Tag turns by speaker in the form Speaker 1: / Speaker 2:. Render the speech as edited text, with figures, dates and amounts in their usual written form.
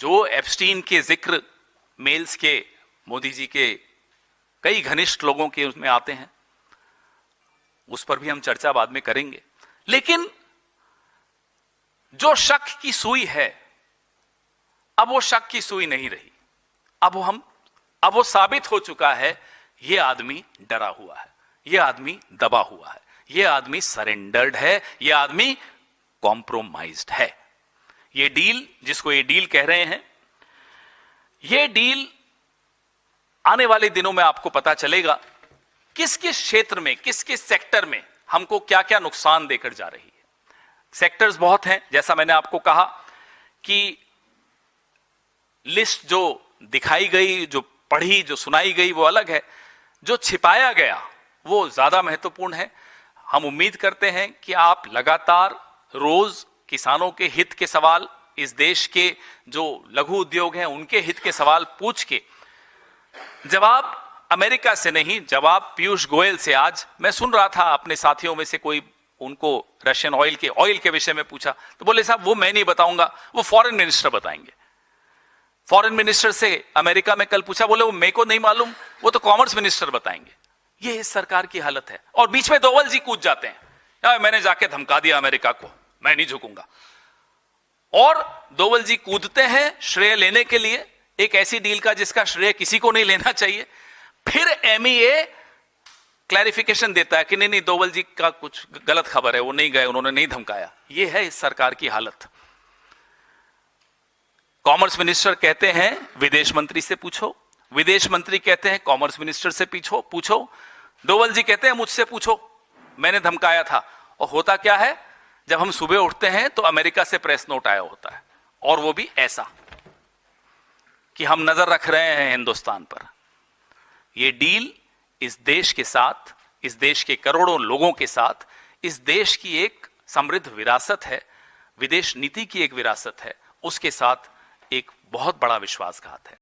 Speaker 1: जो एप्स्टीन के जिक्र मेल्स के मोदी जी के कई घनिष्ठ लोगों के उसमें आते हैं, उस पर भी हम चर्चा बाद में करेंगे। लेकिन जो शक की सुई है, अब वो शक की सुई नहीं रही। अब वो साबित हो चुका है, ये आदमी डरा हुआ है, ये आदमी दबा हुआ है, ये आदमी सरेंडर्ड है, ये आदमी कॉम्प्रोमाइज्ड है। ये डील, जिसको ये डील कह रहे हैं, ये डील आने वाले दिनों में आपको पता चलेगा किस किस क्षेत्र में, किस किस सेक्टर में हमको क्या क्या नुकसान देकर जा रही है। सेक्टर्स बहुत हैं, जैसा मैंने आपको कहा कि लिस्ट जो दिखाई गई, जो पढ़ी, जो सुनाई गई, वो अलग है, जो छिपाया गया वो ज्यादा महत्वपूर्ण है। हम उम्मीद करते हैं कि आप लगातार रोज किसानों के हित के सवाल, इस देश के जो लघु उद्योग हैं उनके हित के सवाल पूछ के जवाब अमेरिका से नहीं, जवाब पीयूष गोयल से। आज मैं सुन रहा था अपने साथियों में से कोई उनको रशियन ऑयल के विषय में पूछा, तो बोले साहब वो मैं नहीं बताऊंगा, वो फॉरेन मिनिस्टर बताएंगे। फॉरेन मिनिस्टर से अमेरिका में कल पूछा, बोले वो मेरे को नहीं मालूम, वो तो कॉमर्स मिनिस्टर बताएंगे। ये इस सरकार की हालत है। और बीच में डोवल जी कूद जाते हैं, यार मैंने जाके धमका दिया अमेरिका को, मैं नहीं झुकूंगा। और डोवल जी कूदते हैं श्रेय लेने के लिए एक ऐसी डील का जिसका श्रेय किसी को नहीं लेना चाहिए। फिर एमईए क्लैरिफिकेशन देता है कि नहीं डोवल जी का कुछ गलत खबर है, वो नहीं गए, उन्होंने नहीं धमकाया। ये है इस सरकार की हालत। कॉमर्स मिनिस्टर कहते हैं विदेश मंत्री से पूछो, विदेश मंत्री कहते हैं कॉमर्स मिनिस्टर से पूछो, डोवल जी कहते हैं मुझसे पूछो, मैंने धमकाया था। और होता क्या है, जब हम सुबह उठते हैं तो अमेरिका से प्रेस नोट आया होता है, और वो भी ऐसा कि हम नजर रख रहे हैं हिंदुस्तान पर। ये डील इस देश के साथ, इस देश के करोड़ों लोगों के साथ, इस देश की एक समृद्ध विरासत है, विदेश नीति की एक विरासत है, उसके साथ एक बहुत बड़ा विश्वासघात है।